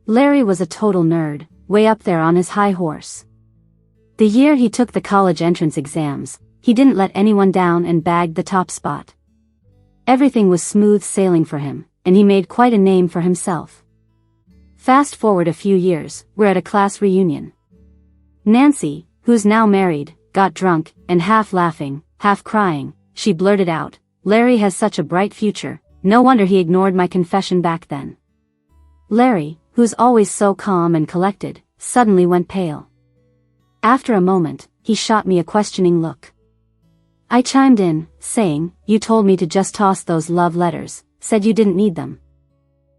Larry was a total nerd, way up there on his high horse. The year he took the college entrance exams, he didn't let anyone down and bagged the top spot. Everything was smooth sailing for him, and he made quite a name for himself. Fast forward a few years, we're at a class reunion. Nancy, who's now married, got drunk, and half laughing, half crying, she blurted out, "Larry has such a bright future, no wonder he ignored my confession back then." Larry, who's always so calm and collected, suddenly went pale. After a moment, he shot me a questioning look. I chimed in, saying, "You told me to just toss those love letters, said you didn't need them."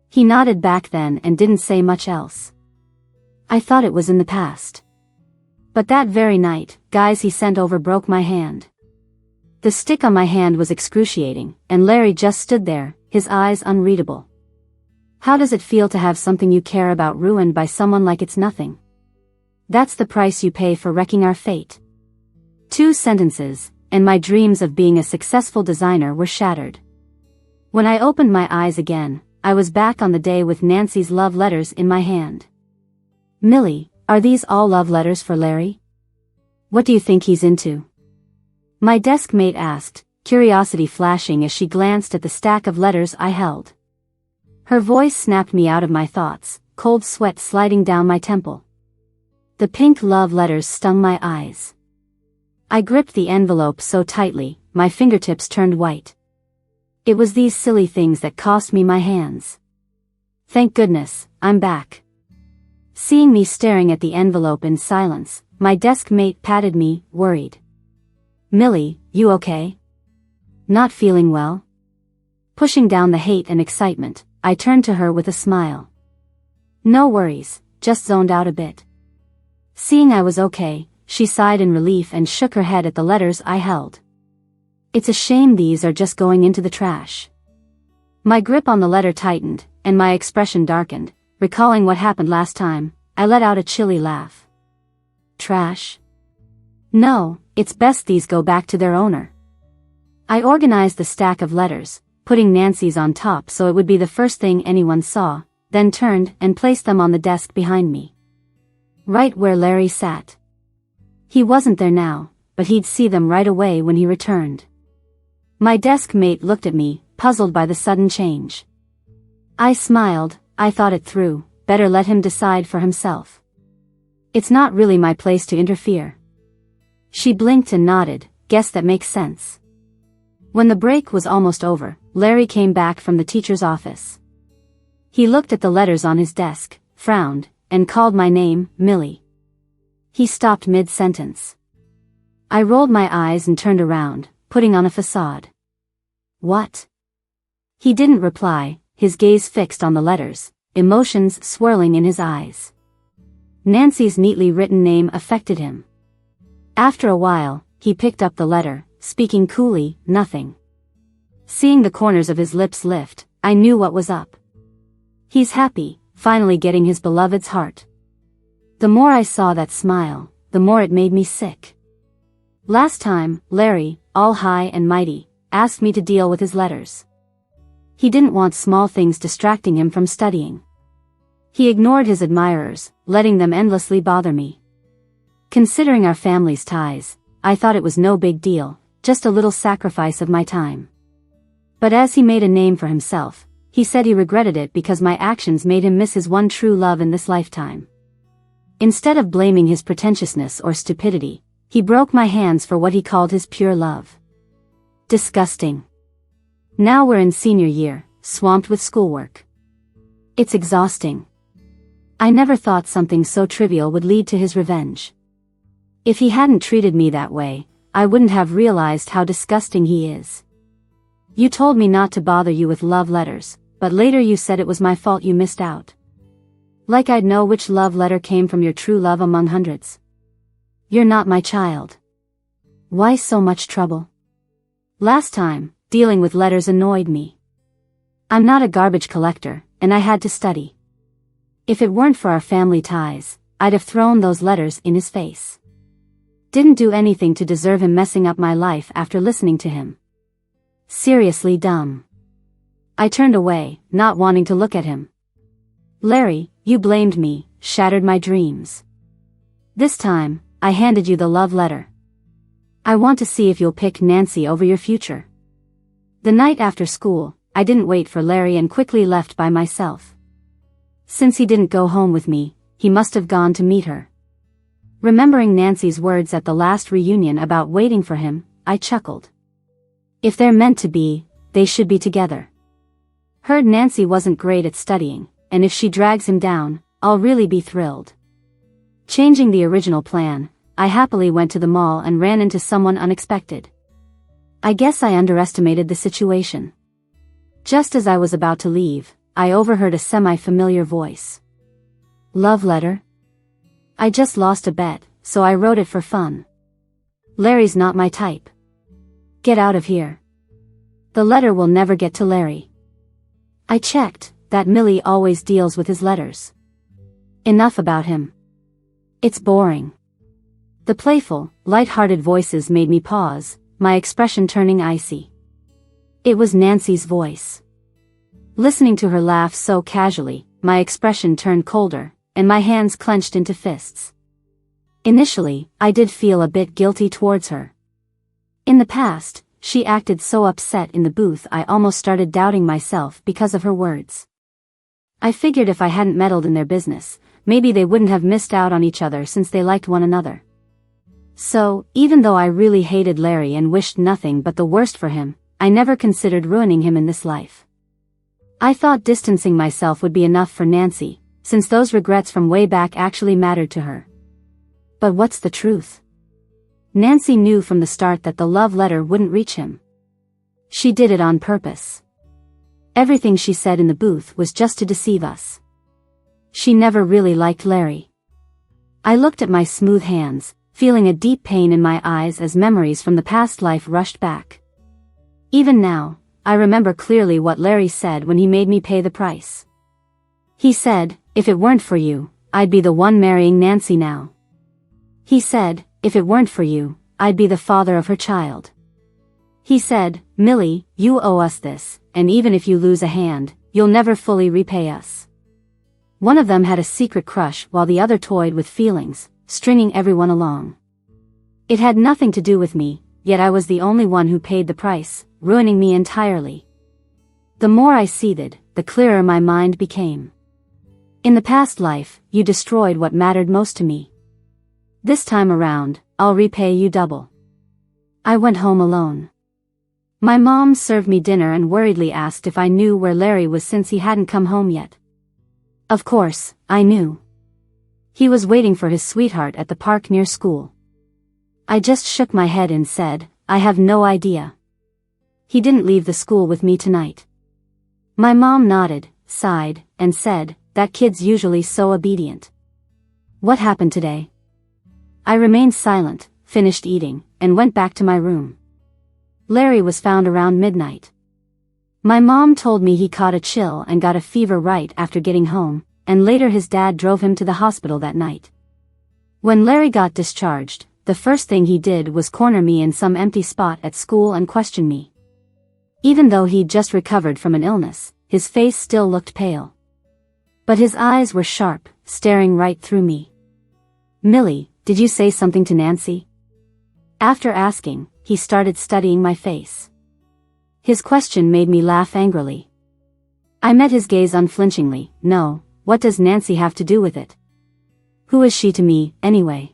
He nodded back then and didn't say much else. I thought it was in the past. But that very night, guys he sent over broke my hand. The stick on my hand was excruciating, and Larry just stood there, his eyes unreadable. How does it feel to have something you care about ruined by someone like it's nothing? That's the price you pay for wrecking our fate. 2 sentences, and my dreams of being a successful designer were shattered. When I opened my eyes again, I was back on the day with Nancy's love letters in my hand. "Millie, are these all love letters for Larry? What do you think he's into?" My desk mate asked, curiosity flashing as she glanced at the stack of letters I held. Her voice snapped me out of my thoughts, cold sweat sliding down my temple. The pink love letters stung my eyes. I gripped the envelope so tightly, my fingertips turned white. It was these silly things that cost me my hands. Thank goodness, I'm back. Seeing me staring at the envelope in silence, my desk mate patted me, worried. "Millie, you okay? Not feeling well?" Pushing down the hate and excitement, I turned to her with a smile. "No worries, just zoned out a bit." Seeing I was okay, she sighed in relief and shook her head at the letters I held. "It's a shame these are just going into the trash." My grip on the letter tightened, and my expression darkened. Recalling what happened last time, I let out a chilly laugh. "Trash? No, it's best these go back to their owner." I organized the stack of letters, putting Nancy's on top so it would be the first thing anyone saw, then turned and placed them on the desk behind me. Right where Larry sat. He wasn't there now, but he'd see them right away when he returned. My desk mate looked at me, puzzled by the sudden change. I smiled. I thought it through, better let him decide for himself. It's not really my place to interfere. She blinked and nodded, guess that makes sense. When the break was almost over, Larry came back from the teacher's office. He looked at the letters on his desk, frowned, and called my name, Millie. He stopped mid-sentence. I rolled my eyes and turned around, putting on a facade. "What?" He didn't reply, his gaze fixed on the letters, emotions swirling in his eyes. Nancy's neatly written name affected him. After a while, he picked up the letter, speaking coolly, "Nothing." Seeing the corners of his lips lift, I knew what was up. He's happy, finally getting his beloved's heart. The more I saw that smile, the more it made me sick. Last time, Larry, all high and mighty, asked me to deal with his letters. He didn't want small things distracting him from studying. He ignored his admirers, letting them endlessly bother me. Considering our family's ties, I thought it was no big deal, just a little sacrifice of my time. But as he made a name for himself, he said he regretted it because my actions made him miss his one true love in this lifetime. Instead of blaming his pretentiousness or stupidity, he broke my hands for what he called his pure love. Disgusting. Now we're in senior year, swamped with schoolwork. It's exhausting. I never thought something so trivial would lead to his revenge. If he hadn't treated me that way, I wouldn't have realized how disgusting he is. You told me not to bother you with love letters, but later you said it was my fault you missed out. Like I'd know which love letter came from your true love among hundreds. You're not my child. Why so much trouble? Last time, dealing with letters annoyed me. I'm not a garbage collector, and I had to study. If it weren't for our family ties, I'd have thrown those letters in his face. Didn't do anything to deserve him messing up my life after listening to him. Seriously dumb. I turned away, not wanting to look at him. Larry, You blamed me, shattered my dreams. This time, I handed you the love letter. I want to see if you'll pick Nancy over your future. The night after school, I didn't wait for Larry and quickly left by myself. Since he didn't go home with me, he must have gone to meet her. Remembering Nancy's words at the last reunion about waiting for him, I chuckled. If they're meant to be, they should be together. Heard Nancy wasn't great at studying, and if she drags him down, I'll really be thrilled. Changing the original plan, I happily went to the mall and ran into someone unexpected. I guess I underestimated the situation. Just as I was about to leave, I overheard a semi-familiar voice. Love letter? I just lost a bet, so I wrote it for fun. Larry's not my type. Get out of here. The letter will never get to Larry. I checked, that Millie always deals with his letters. Enough about him. It's boring. The playful, light-hearted voices made me pause, my expression turning icy. It was Nancy's voice. Listening to her laugh so casually, my expression turned colder, and my hands clenched into fists. Initially, I did feel a bit guilty towards her. In the past, she acted so upset in the booth I almost started doubting myself because of her words. I figured if I hadn't meddled in their business, maybe they wouldn't have missed out on each other since they liked one another. So, even though I really hated Larry and wished nothing but the worst for him, I never considered ruining him in this life. I thought distancing myself would be enough for Nancy, since those regrets from way back actually mattered to her. But what's the truth? Nancy knew from the start that the love letter wouldn't reach him. She did it on purpose. Everything she said in the booth was just to deceive us. She never really liked Larry. I looked at my smooth hands, feeling a deep pain in my eyes as memories from the past life rushed back. Even now, I remember clearly what Larry said when he made me pay the price. He said, if it weren't for you, I'd be the one marrying Nancy now. He said, if it weren't for you, I'd be the father of her child. He said, Millie, you owe us this, and even if you lose a hand, you'll never fully repay us. One of them had a secret crush while the other toyed with feelings, stringing everyone along. It had nothing to do with me, yet I was the only one who paid the price, ruining me entirely. The more I seethed, the clearer my mind became. In the past life, you destroyed what mattered most to me. This time around, I'll repay you double. I went home alone. My mom served me dinner and worriedly asked if I knew where Larry was since he hadn't come home yet. Of course, I knew. He was waiting for his sweetheart at the park near school. I just shook my head and said, I have no idea. He didn't leave the school with me tonight. My mom nodded, sighed, and said, that kid's usually so obedient. What happened today? I remained silent, finished eating, and went back to my room. Larry was found around midnight. My mom told me he caught a chill and got a fever right after getting home, and later his dad drove him to the hospital that night. When Larry got discharged, the first thing he did was corner me in some empty spot at school and question me. Even though he'd just recovered from an illness, his face still looked pale. But his eyes were sharp, staring right through me. Millie, did you say something to Nancy? After asking, he started studying my face. His question made me laugh angrily. I met his gaze unflinchingly. No, what does Nancy have to do with it? Who is she to me, anyway?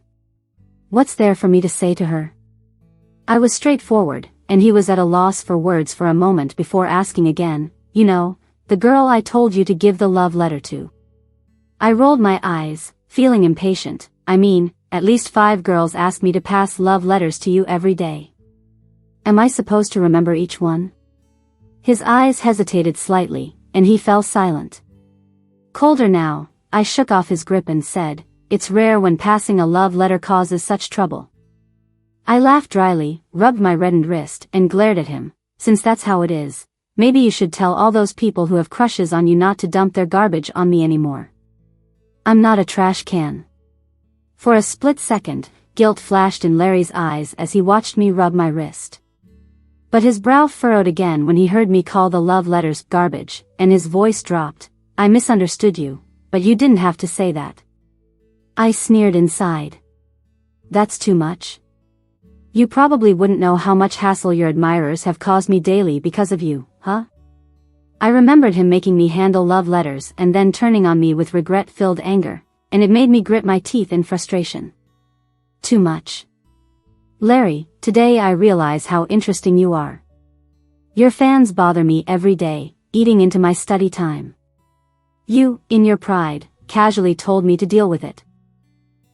What's there for me to say to her? I was straightforward, and he was at a loss for words for a moment before asking again, you know, the girl I told you to give the love letter to. I rolled my eyes, feeling impatient. I mean, at least 5 girls ask me to pass love letters to you every day. Am I supposed to remember each one? His eyes hesitated slightly, and he fell silent. Colder now, I shook off his grip and said, it's rare when passing a love letter causes such trouble. I laughed dryly, rubbed my reddened wrist, and glared at him. Since that's how it is, maybe you should tell all those people who have crushes on you not to dump their garbage on me anymore. I'm not a trash can. For a split second, guilt flashed in Larry's eyes as he watched me rub my wrist. But his brow furrowed again when he heard me call the love letters garbage, and his voice dropped. I misunderstood you. but you didn't have to say that. I sneered inside. That's too much. You probably wouldn't know how much hassle your admirers have caused me daily because of you, huh? I remembered him making me handle love letters and then turning on me with regret-filled anger, and it made me grit my teeth in frustration. Too much. Larry, today I realize how interesting you are. Your fans bother me every day, eating into my study time. You, in your pride, casually told me to deal with it.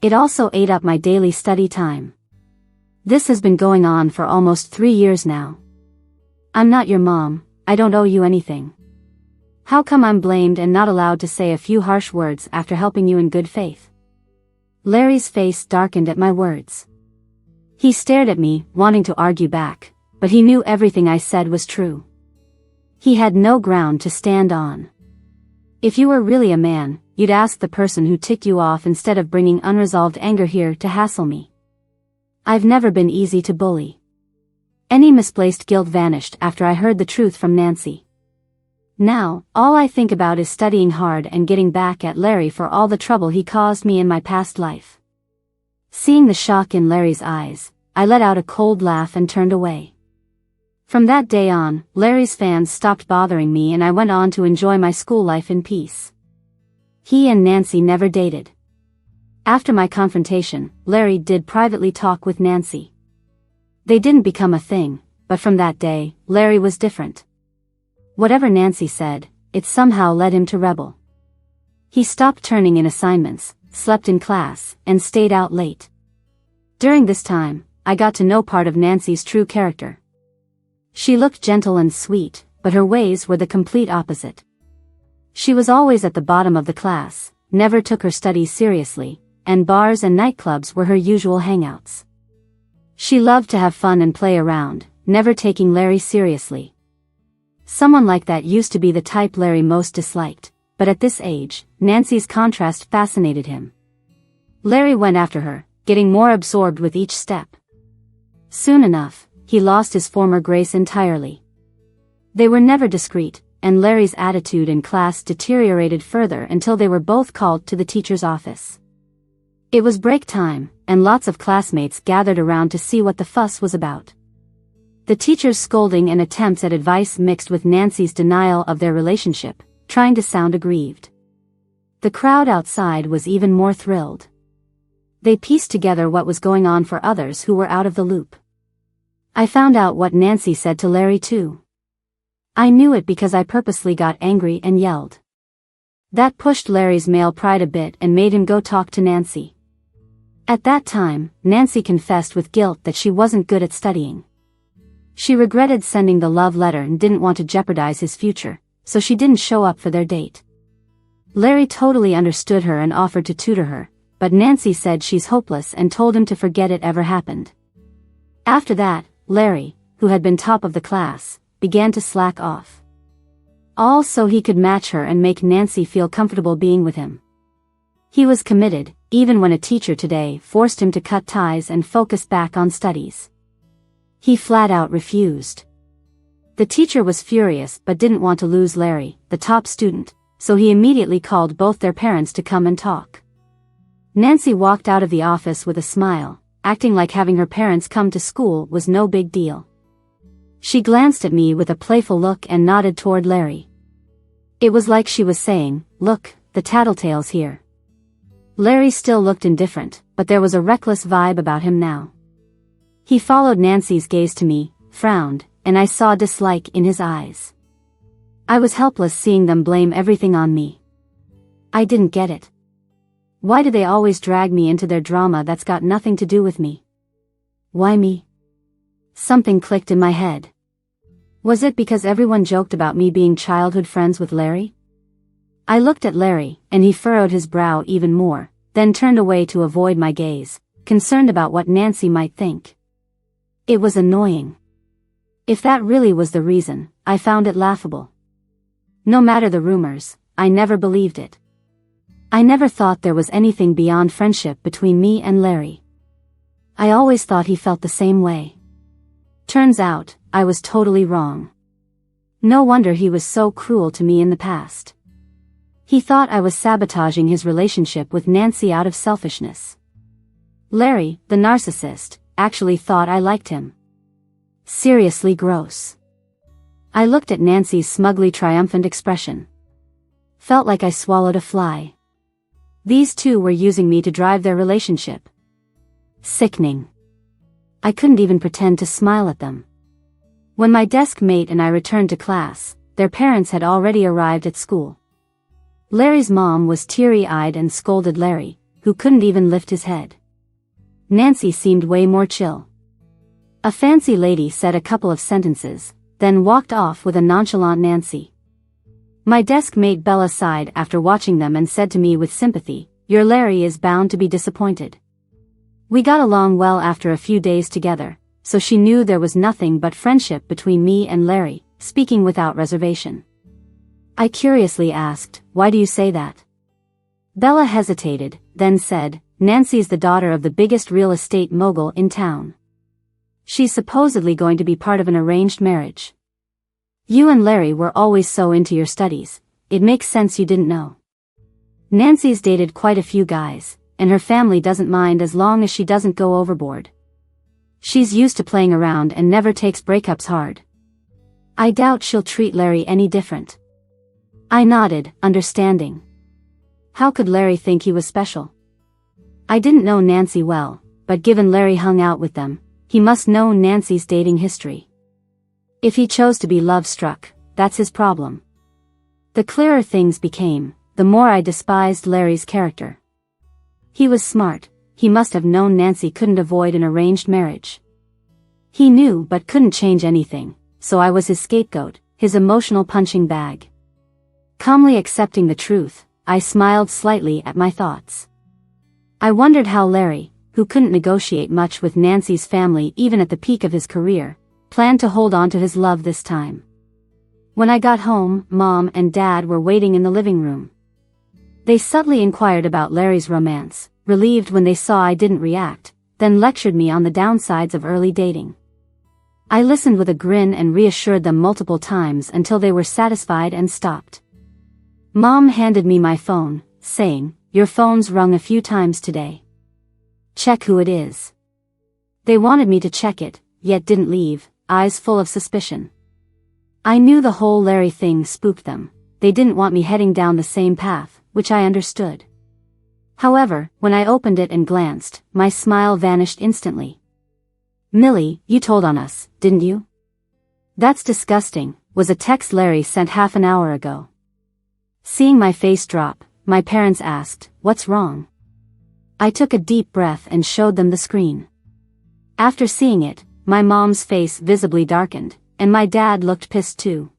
It also ate up my daily study time. This has been going on for almost 3 years now. I'm not your mom, I don't owe you anything. How come I'm blamed and not allowed to say a few harsh words after helping you in good faith? Larry's face darkened at my words. He stared at me, wanting to argue back, but he knew everything I said was true. He had no ground to stand on. If you were really a man, you'd ask the person who ticked you off instead of bringing unresolved anger here to hassle me. I've never been easy to bully. Any misplaced guilt vanished after I heard the truth from Nancy. Now, all I think about is studying hard and getting back at Larry for all the trouble he caused me in my past life. Seeing the shock in Larry's eyes, I let out a cold laugh and turned away. From that day on, Larry's fans stopped bothering me and I went on to enjoy my school life in peace. He and Nancy never dated. After my confrontation, Larry did privately talk with Nancy. They didn't become a thing, but from that day, Larry was different. Whatever Nancy said, it somehow led him to rebel. He stopped turning in assignments, slept in class, and stayed out late. During this time, I got to know part of Nancy's true character. She looked gentle and sweet, but her ways were the complete opposite. She was always at the bottom of the class, never took her studies seriously, and bars and nightclubs were her usual hangouts. She loved to have fun and play around, never taking Larry seriously. Someone like that used to be the type Larry most disliked, but at this age, Nancy's contrast fascinated him. Larry went after her, getting more absorbed with each step. Soon enough, he lost his former grace entirely. They were never discreet, and Larry's attitude in class deteriorated further until they were both called to the teacher's office. It was break time, and lots of classmates gathered around to see what the fuss was about. The teacher's scolding and attempts at advice mixed with Nancy's denial of their relationship, trying to sound aggrieved. The crowd outside was even more thrilled. They pieced together what was going on for others who were out of the loop. I found out what Nancy said to Larry too. I knew it because I purposely got angry and yelled. That pushed Larry's male pride a bit and made him go talk to Nancy. At that time, Nancy confessed with guilt that she wasn't good at studying. She regretted sending the love letter and didn't want to jeopardize his future, so she didn't show up for their date. Larry totally understood her and offered to tutor her, but Nancy said she's hopeless and told him to forget it ever happened. After that, Larry, who had been top of the class, began to slack off. All so he could match her and make Nancy feel comfortable being with him. He was committed, even when a teacher today forced him to cut ties and focus back on studies. He flat out refused. The teacher was furious but didn't want to lose Larry, the top student, so he immediately called both their parents to come and talk. Nancy walked out of the office with a smile, acting like having her parents come to school was no big deal. She glanced at me with a playful look and nodded toward Larry. It was like she was saying, "Look, the tattletale's here." Larry still looked indifferent, but there was a reckless vibe about him now. He followed Nancy's gaze to me, frowned, and I saw dislike in his eyes. I was helpless seeing them blame everything on me. I didn't get it. Why do they always drag me into their drama that's got nothing to do with me? Why me? Something clicked in my head. Was it because everyone joked about me being childhood friends with Larry? I looked at Larry, and he furrowed his brow even more, then turned away to avoid my gaze, concerned about what Nancy might think. It was annoying. If that really was the reason, I found it laughable. No matter the rumors, I never believed it. I never thought there was anything beyond friendship between me and Larry. I always thought he felt the same way. Turns out, I was totally wrong. No wonder he was so cruel to me in the past. He thought I was sabotaging his relationship with Nancy out of selfishness. Larry, the narcissist, actually thought I liked him. Seriously gross. I looked at Nancy's smugly triumphant expression. Felt like I swallowed a fly. These two were using me to drive their relationship. Sickening. I couldn't even pretend to smile at them. When my desk mate and I returned to class, their parents had already arrived at school. Larry's mom was teary-eyed and scolded Larry, who couldn't even lift his head. Nancy seemed way more chill. A fancy lady said a couple of sentences, then walked off with a nonchalant Nancy. My desk mate Belle sighed after watching them and said to me with sympathy, "Your Larry is bound to be disappointed." We got along well after a few days together, so she knew there was nothing but friendship between me and Larry, speaking without reservation. I curiously asked, "Why do you say that?" Bella hesitated, then said, "Nancy's the daughter of the biggest real estate mogul in town. She's supposedly going to be part of an arranged marriage. You and Larry were always so into your studies, it makes sense you didn't know. Nancy's dated quite a few guys, and her family doesn't mind as long as she doesn't go overboard. She's used to playing around and never takes breakups hard. I doubt she'll treat Larry any different." I nodded, understanding. How could Larry think he was special? I didn't know Nancy well, but given Larry hung out with them, he must know Nancy's dating history. If he chose to be love-struck, that's his problem. The clearer things became, the more I despised Larry's character. He was smart, he must have known Nancy couldn't avoid an arranged marriage. He knew but couldn't change anything, so I was his scapegoat, his emotional punching bag. Calmly accepting the truth, I smiled slightly at my thoughts. I wondered how Larry, who couldn't negotiate much with Nancy's family even at the peak of his career, planned to hold on to his love this time. When I got home, Mom and Dad were waiting in the living room. They subtly inquired about Larry's romance, relieved when they saw I didn't react, then lectured me on the downsides of early dating. I listened with a grin and reassured them multiple times until they were satisfied and stopped. Mom handed me my phone, saying, "Your phone's rung a few times today. Check who it is." They wanted me to check it, yet didn't leave, eyes full of suspicion. I knew the whole Larry thing spooked them. They didn't want me heading down the same path, which I understood. However, when I opened it and glanced, my smile vanished instantly. "Millie, you told on us, didn't you?" "That's disgusting," was a text Larry sent half an hour ago. Seeing my face drop, my parents asked, "What's wrong?" I took a deep breath and showed them the screen. After seeing it, my mom's face visibly darkened, and my dad looked pissed too.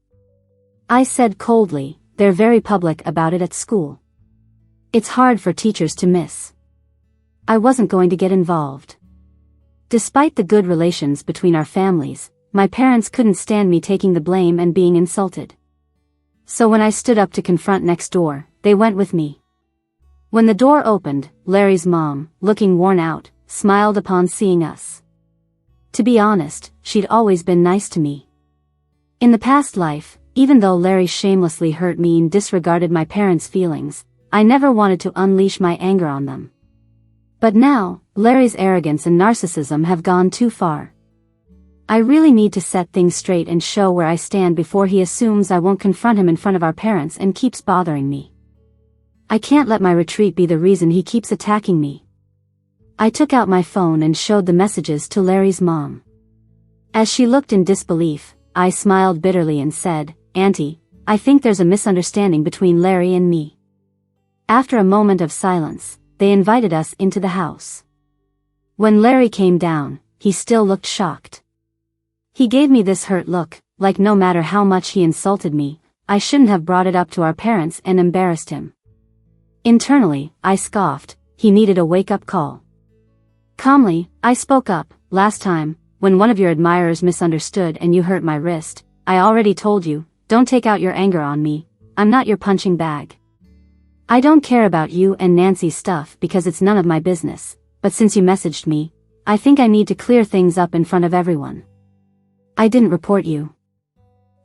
I said coldly, "They're very public about it at school. It's hard for teachers to miss." I wasn't going to get involved. Despite the good relations between our families, my parents couldn't stand me taking the blame and being insulted. So when I stood up to confront next door, they went with me. When the door opened, Larry's mom, looking worn out, smiled upon seeing us. To be honest, she'd always been nice to me. In the past life, even though Larry shamelessly hurt me and disregarded my parents' feelings, I never wanted to unleash my anger on them. But now, Larry's arrogance and narcissism have gone too far. I really need to set things straight and show where I stand before he assumes I won't confront him in front of our parents and keeps bothering me. I can't let my retreat be the reason he keeps attacking me. I took out my phone and showed the messages to Larry's mom. As she looked in disbelief, I smiled bitterly and said, "Auntie, I think there's a misunderstanding between Larry and me." After a moment of silence, they invited us into the house. When Larry came down, he still looked shocked. He gave me this hurt look, like no matter how much he insulted me, I shouldn't have brought it up to our parents and embarrassed him. Internally, I scoffed, he needed a wake-up call. Calmly, I spoke up, "Last time, when one of your admirers misunderstood and you hurt my wrist, I already told you, don't take out your anger on me, I'm not your punching bag. I don't care about you and Nancy's stuff because it's none of my business, but since you messaged me, I think I need to clear things up in front of everyone. I didn't report you.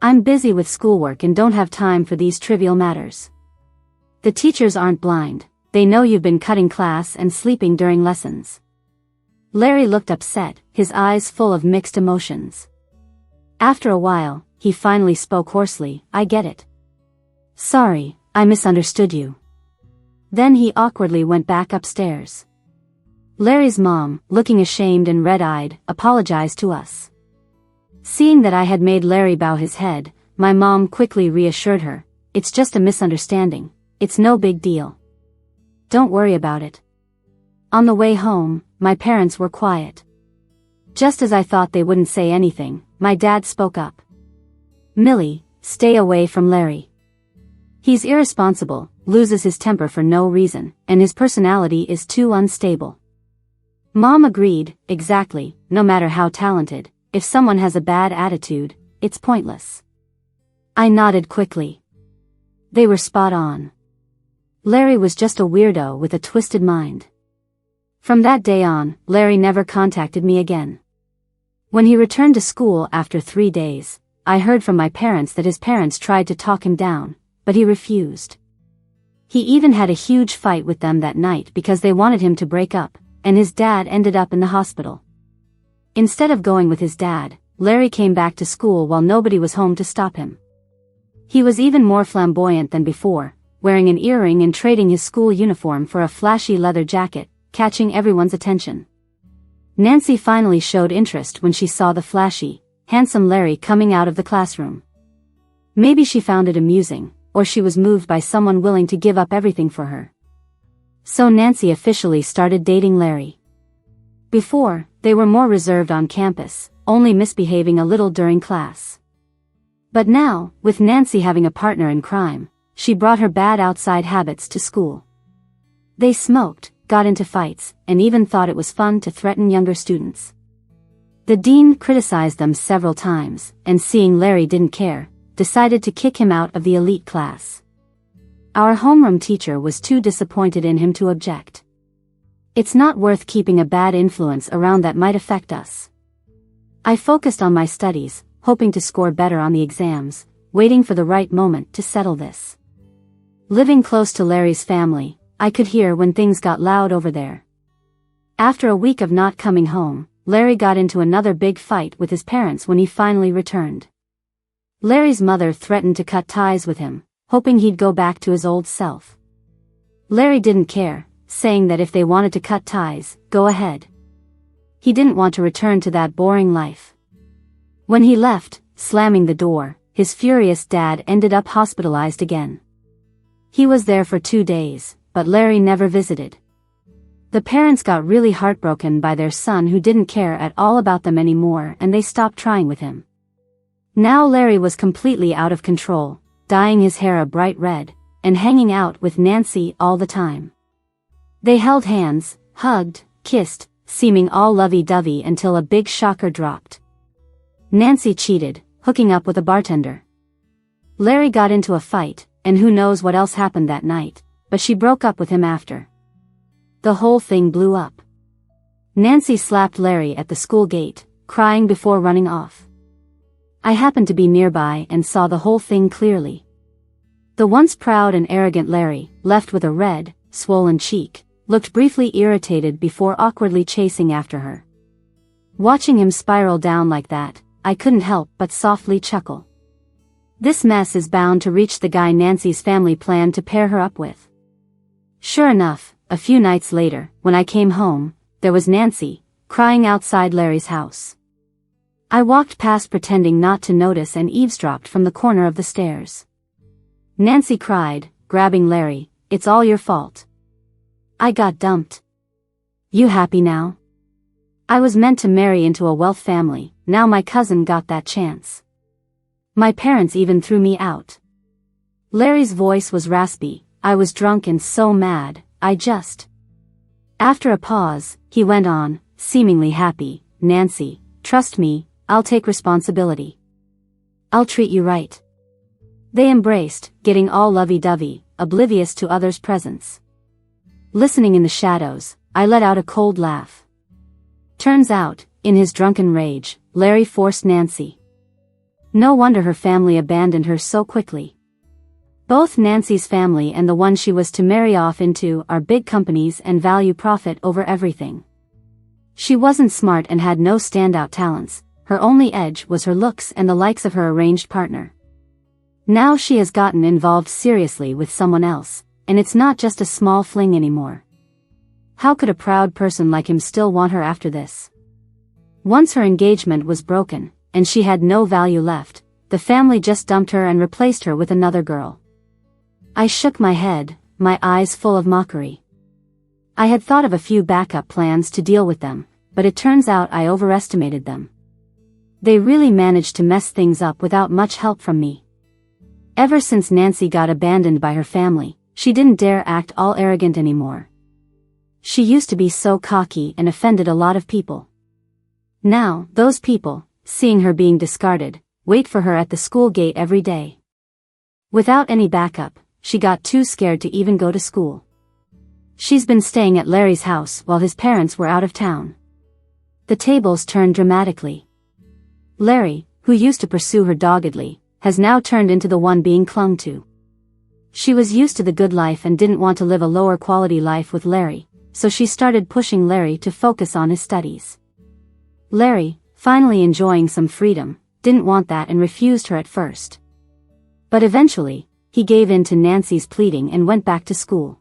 I'm busy with schoolwork and don't have time for these trivial matters." The teachers aren't blind. They know you've been cutting class and sleeping during lessons. Larry looked upset, his eyes full of mixed emotions. After a while, he finally spoke hoarsely, "I get it. Sorry, I misunderstood you." Then he awkwardly went back upstairs. Larry's mom, looking ashamed and red-eyed, apologized to us. Seeing that I had made Larry bow his head, my mom quickly reassured her, "It's just a misunderstanding. It's no big deal. Don't worry about it." On the way home, my parents were quiet. Just as I thought they wouldn't say anything, my dad spoke up. "Millie, stay away from Larry. He's irresponsible, loses his temper for no reason, and his personality is too unstable." Mom agreed, exactly, no matter how talented, if someone has a bad attitude, it's pointless. I nodded quickly. They were spot on. Larry was just a weirdo with a twisted mind. From that day on, Larry never contacted me again. When he returned to school after 3 days, I heard from my parents that his parents tried to talk him down, but he refused. He even had a huge fight with them that night because they wanted him to break up, and his dad ended up in the hospital. Instead of going with his dad, Larry came back to school while nobody was home to stop him. He was even more flamboyant than before, wearing an earring and trading his school uniform for a flashy leather jacket, catching everyone's attention. Nancy finally showed interest when she saw the flashy, handsome Larry coming out of the classroom. Maybe she found it amusing, or she was moved by someone willing to give up everything for her. So Nancy officially started dating Larry. Before, they were more reserved on campus, only misbehaving a little during class. But now, with Nancy having a partner in crime, she brought her bad outside habits to school. They smoked, got into fights, and even thought it was fun to threaten younger students. The dean criticized them several times, and seeing Larry didn't care, decided to kick him out of the elite class. Our homeroom teacher was too disappointed in him to object. It's not worth keeping a bad influence around that might affect us. I focused on my studies, hoping to score better on the exams, waiting for the right moment to settle this. Living close to Larry's family, I could hear when things got loud over there. After a week of not coming home, Larry got into another big fight with his parents when he finally returned. Larry's mother threatened to cut ties with him, hoping he'd go back to his old self. Larry didn't care, saying that if they wanted to cut ties, go ahead. He didn't want to return to that boring life. When he left, slamming the door, his furious dad ended up hospitalized again. He was there for 2 days, but Larry never visited. The parents got really heartbroken by their son who didn't care at all about them anymore, and they stopped trying with him. Now Larry was completely out of control, dyeing his hair a bright red, and hanging out with Nancy all the time. They held hands, hugged, kissed, seeming all lovey-dovey until a big shocker dropped. Nancy cheated, hooking up with a bartender. Larry got into a fight, and who knows what else happened that night, but she broke up with him after. The whole thing blew up. Nancy slapped Larry at the school gate, crying before running off. I happened to be nearby and saw the whole thing clearly. The once proud and arrogant Larry, left with a red, swollen cheek, looked briefly irritated before awkwardly chasing after her. Watching him spiral down like that, I couldn't help but softly chuckle. This mess is bound to reach the guy Nancy's family planned to pair her up with. Sure enough, a few nights later, when I came home, there was Nancy, crying outside Larry's house. I walked past pretending not to notice and eavesdropped from the corner of the stairs. Nancy cried, grabbing Larry, "It's all your fault. I got dumped. You happy now? I was meant to marry into a wealth family, now my cousin got that chance. My parents even threw me out." Larry's voice was raspy. I was drunk and so mad, I just... After a pause, he went on, seemingly happy, "Nancy, trust me, I'll take responsibility. I'll treat you right." They embraced, getting all lovey-dovey, oblivious to others' presence. Listening in the shadows, I let out a cold laugh. Turns out, in his drunken rage, Larry forced Nancy. No wonder her family abandoned her so quickly. Both Nancy's family and the one she was to marry off into are big companies and value profit over everything. She wasn't smart and had no standout talents. Her only edge was her looks and the likes of her arranged partner. Now she has gotten involved seriously with someone else, and it's not just a small fling anymore. How could a proud person like him still want her after this? Once her engagement was broken, and she had no value left, the family just dumped her and replaced her with another girl. I shook my head, my eyes full of mockery. I had thought of a few backup plans to deal with them, but it turns out I overestimated them. They really managed to mess things up without much help from me. Ever since Nancy got abandoned by her family, she didn't dare act all arrogant anymore. She used to be so cocky and offended a lot of people. Now, those people, seeing her being discarded, wait for her at the school gate every day. Without any backup, she got too scared to even go to school. She's been staying at Larry's house while his parents were out of town. The tables turned dramatically. Larry, who used to pursue her doggedly, has now turned into the one being clung to. She was used to the good life and didn't want to live a lower quality life with Larry, so she started pushing Larry to focus on his studies. Larry, finally enjoying some freedom, didn't want that and refused her at first. But eventually, he gave in to Nancy's pleading and went back to school.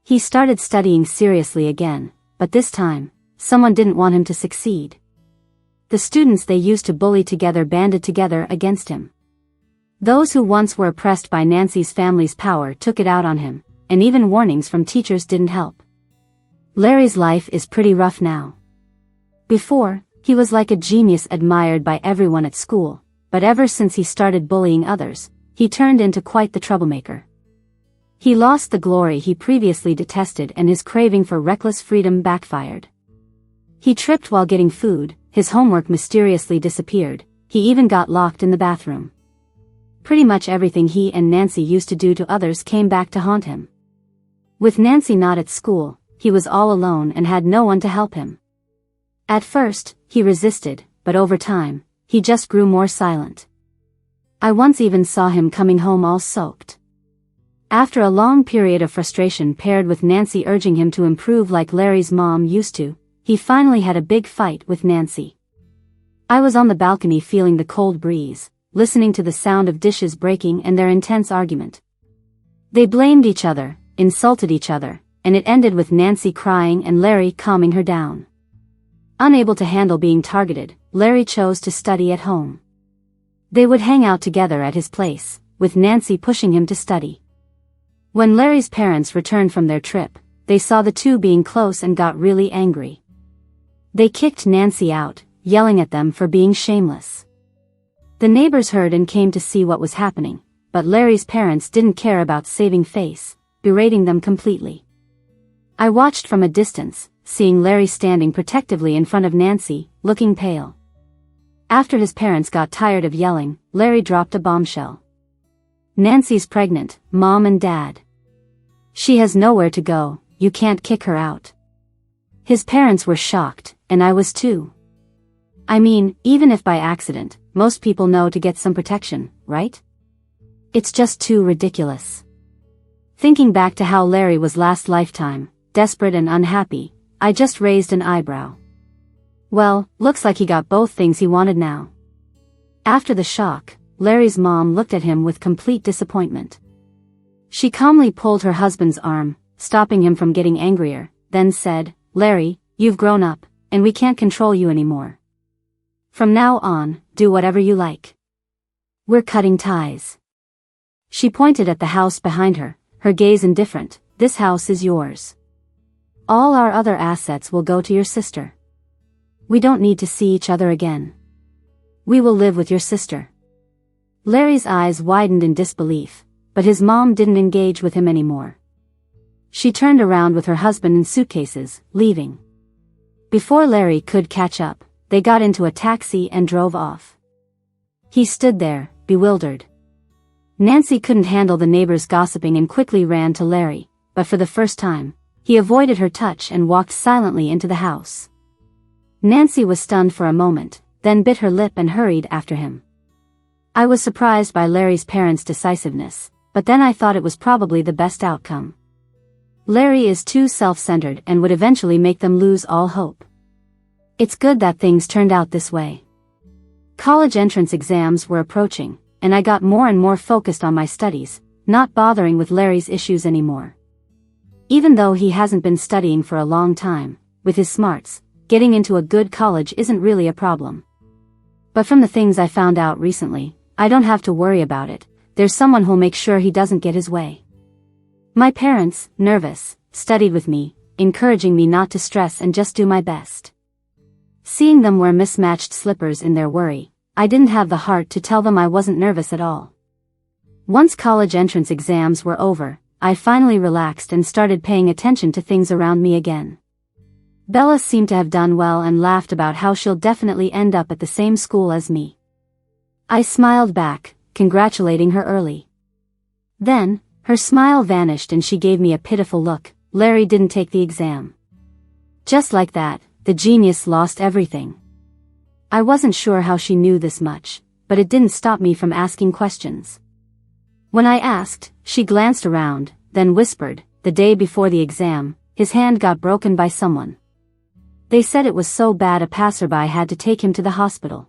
He started studying seriously again, but this time, someone didn't want him to succeed. The students they used to bully together banded together against him. Those who once were oppressed by Nancy's family's power took it out on him, and even warnings from teachers didn't help. Larry's life is pretty rough now. Before, he was like a genius admired by everyone at school, but ever since he started bullying others, he turned into quite the troublemaker. He lost the glory he previously detested and his craving for reckless freedom backfired. He tripped while getting food, his homework mysteriously disappeared, he even got locked in the bathroom. Pretty much everything he and Nancy used to do to others came back to haunt him. With Nancy not at school, he was all alone and had no one to help him. At first, he resisted, but over time, he just grew more silent. I once even saw him coming home all soaked. After a long period of frustration paired with Nancy urging him to improve like Larry's mom used to, he finally had a big fight with Nancy. I was on the balcony feeling the cold breeze, listening to the sound of dishes breaking and their intense argument. They blamed each other, insulted each other, and it ended with Nancy crying and Larry calming her down. Unable to handle being targeted, Larry chose to study at home. They would hang out together at his place, with Nancy pushing him to study. When Larry's parents returned from their trip, they saw the two being close and got really angry. They kicked Nancy out, yelling at them for being shameless. The neighbors heard and came to see what was happening, but Larry's parents didn't care about saving face, berating them completely. I watched from a distance, seeing Larry standing protectively in front of Nancy, looking pale. After his parents got tired of yelling, Larry dropped a bombshell. Nancy's pregnant, Mom and Dad. She has nowhere to go, you can't kick her out. His parents were shocked, and I was too. I mean, even if by accident, most people know to get some protection, right? It's just too ridiculous. Thinking back to how Larry was last lifetime, desperate and unhappy, I just raised an eyebrow. Well, looks like he got both things he wanted now. After the shock, Larry's mom looked at him with complete disappointment. She calmly pulled her husband's arm, stopping him from getting angrier, then said, "Larry, you've grown up, and we can't control you anymore. From now on, do whatever you like. We're cutting ties." She pointed at the house behind her, her gaze indifferent. "This house is yours. All our other assets will go to your sister. We don't need to see each other again. We will live with your sister." Larry's eyes widened in disbelief, but his mom didn't engage with him anymore. She turned around with her husband in suitcases, leaving. Before Larry could catch up, they got into a taxi and drove off. He stood there, bewildered. Nancy couldn't handle the neighbors gossiping and quickly ran to Larry, but for the first time, he avoided her touch and walked silently into the house. Nancy was stunned for a moment, then bit her lip and hurried after him. I was surprised by Larry's parents' decisiveness, but then I thought it was probably the best outcome. Larry is too self-centered and would eventually make them lose all hope. It's good that things turned out this way. College entrance exams were approaching, and I got more and more focused on my studies, not bothering with Larry's issues anymore. Even though he hasn't been studying for a long time, with his smarts, getting into a good college isn't really a problem. But from the things I found out recently, I don't have to worry about it. There's someone who'll make sure he doesn't get his way. My parents, nervous, studied with me, encouraging me not to stress and just do my best. Seeing them wear mismatched slippers in their worry, I didn't have the heart to tell them I wasn't nervous at all. Once college entrance exams were over, I finally relaxed and started paying attention to things around me again. Bella seemed to have done well and laughed about how she'll definitely end up at the same school as me. I smiled back, congratulating her early. Then, her smile vanished and she gave me a pitiful look. Larry didn't take the exam. Just like that, the genius lost everything. I wasn't sure how she knew this much, but it didn't stop me from asking questions. When I asked, she glanced around, then whispered, the day before the exam, his hand got broken by someone. They said it was so bad a passerby had to take him to the hospital.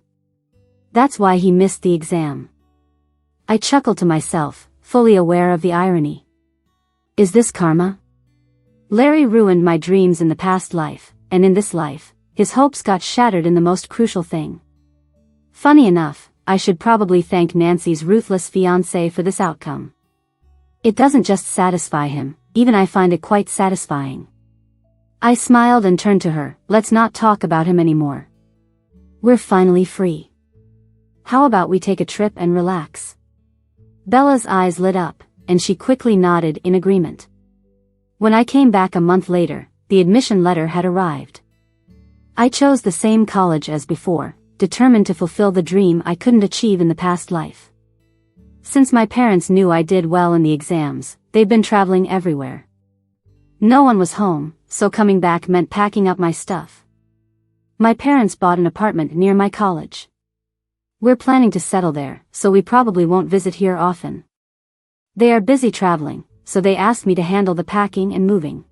That's why he missed the exam. I chuckled to myself, fully aware of the irony. Is this karma? Larry ruined my dreams in the past life, and in this life, his hopes got shattered in the most crucial thing. Funny enough, I should probably thank Nancy's ruthless fiancé for this outcome. It doesn't just satisfy him, even I find it quite satisfying. I smiled and turned to her. Let's not talk about him anymore. We're finally free. How about we take a trip and relax? Bella's eyes lit up, and she quickly nodded in agreement. When I came back a month later, the admission letter had arrived. I chose the same college as before, determined to fulfill the dream I couldn't achieve in the past life. Since my parents knew I did well in the exams, they'd been traveling everywhere. No one was home, so coming back meant packing up my stuff. My parents bought an apartment near my college. We're planning to settle there, so we probably won't visit here often. They are busy traveling, so they asked me to handle the packing and moving.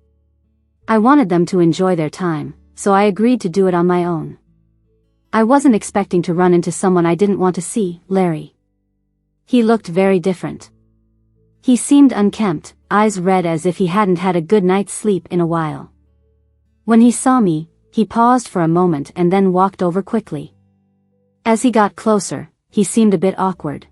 I wanted them to enjoy their time, so I agreed to do it on my own. I wasn't expecting to run into someone I didn't want to see, Larry. He looked very different. He seemed unkempt, eyes red as if he hadn't had a good night's sleep in a while. When he saw me, he paused for a moment and then walked over quickly. As he got closer, he seemed a bit awkward.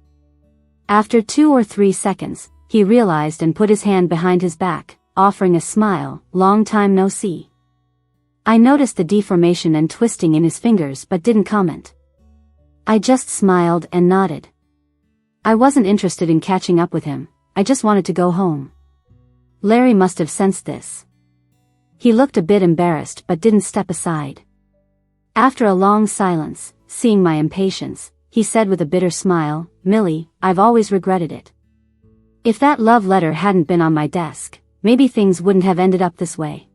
After 2 or 3 seconds, he realized and put his hand behind his back, offering a smile. Long time no see. I noticed the deformation and twisting in his fingers but didn't comment. I just smiled and nodded. I wasn't interested in catching up with him, I just wanted to go home. Larry must have sensed this. He looked a bit embarrassed but didn't step aside. After a long silence, seeing my impatience, he said with a bitter smile, Millie, I've always regretted it. If that love letter hadn't been on my desk, maybe things wouldn't have ended up this way.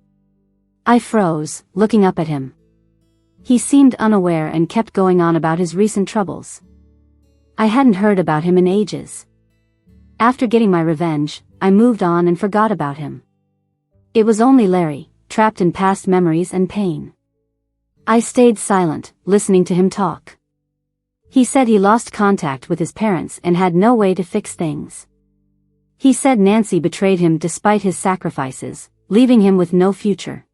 I froze, looking up at him. He seemed unaware and kept going on about his recent troubles. I hadn't heard about him in ages. After getting my revenge, I moved on and forgot about him. It was only Larry, trapped in past memories and pain. I stayed silent, listening to him talk. He said he lost contact with his parents and had no way to fix things. He said Nancy betrayed him despite his sacrifices, leaving him with no future.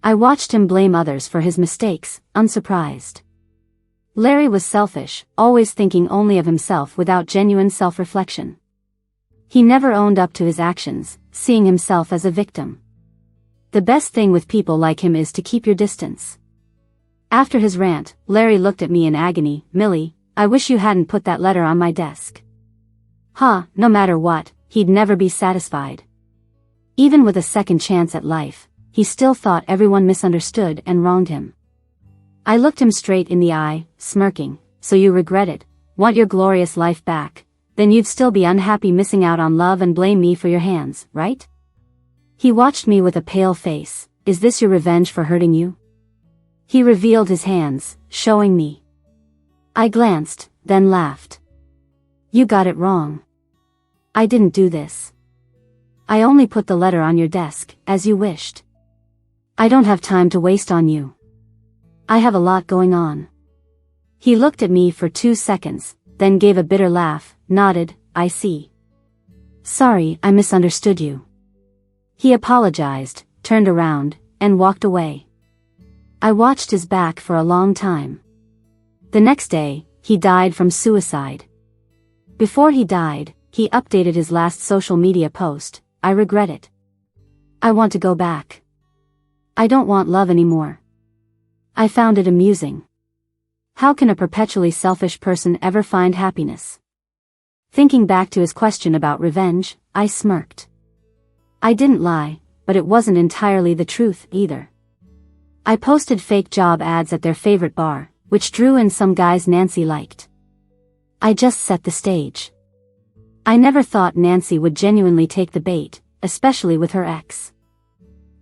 I watched him blame others for his mistakes, unsurprised. Larry was selfish, always thinking only of himself without genuine self-reflection. He never owned up to his actions, seeing himself as a victim. The best thing with people like him is to keep your distance. After his rant, Larry looked at me in agony. Millie, I wish you hadn't put that letter on my desk. No matter what, he'd never be satisfied. Even with a second chance at life, he still thought everyone misunderstood and wronged him. I looked him straight in the eye, smirking. So you regret it, want your glorious life back, then you'd still be unhappy missing out on love and blame me for your hands, right? He watched me with a pale face. Is this your revenge for hurting you? He revealed his hands, showing me. I glanced, then laughed. You got it wrong. I didn't do this. I only put the letter on your desk, as you wished. I don't have time to waste on you. I have a lot going on. He looked at me for 2 seconds, then gave a bitter laugh, nodded, I see. Sorry, I misunderstood you. He apologized, turned around, and walked away. I watched his back for a long time. The next day, he died from suicide. Before he died, he updated his last social media post, I regret it. I want to go back. I don't want love anymore. I found it amusing. How can a perpetually selfish person ever find happiness? Thinking back to his question about revenge, I smirked. I didn't lie, but it wasn't entirely the truth either. I posted fake job ads at their favorite bar, which drew in some guys Nancy liked. I just set the stage. I never thought Nancy would genuinely take the bait, especially with her ex.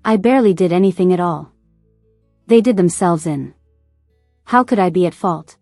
I barely did anything at all. They did themselves in. How could I be at fault?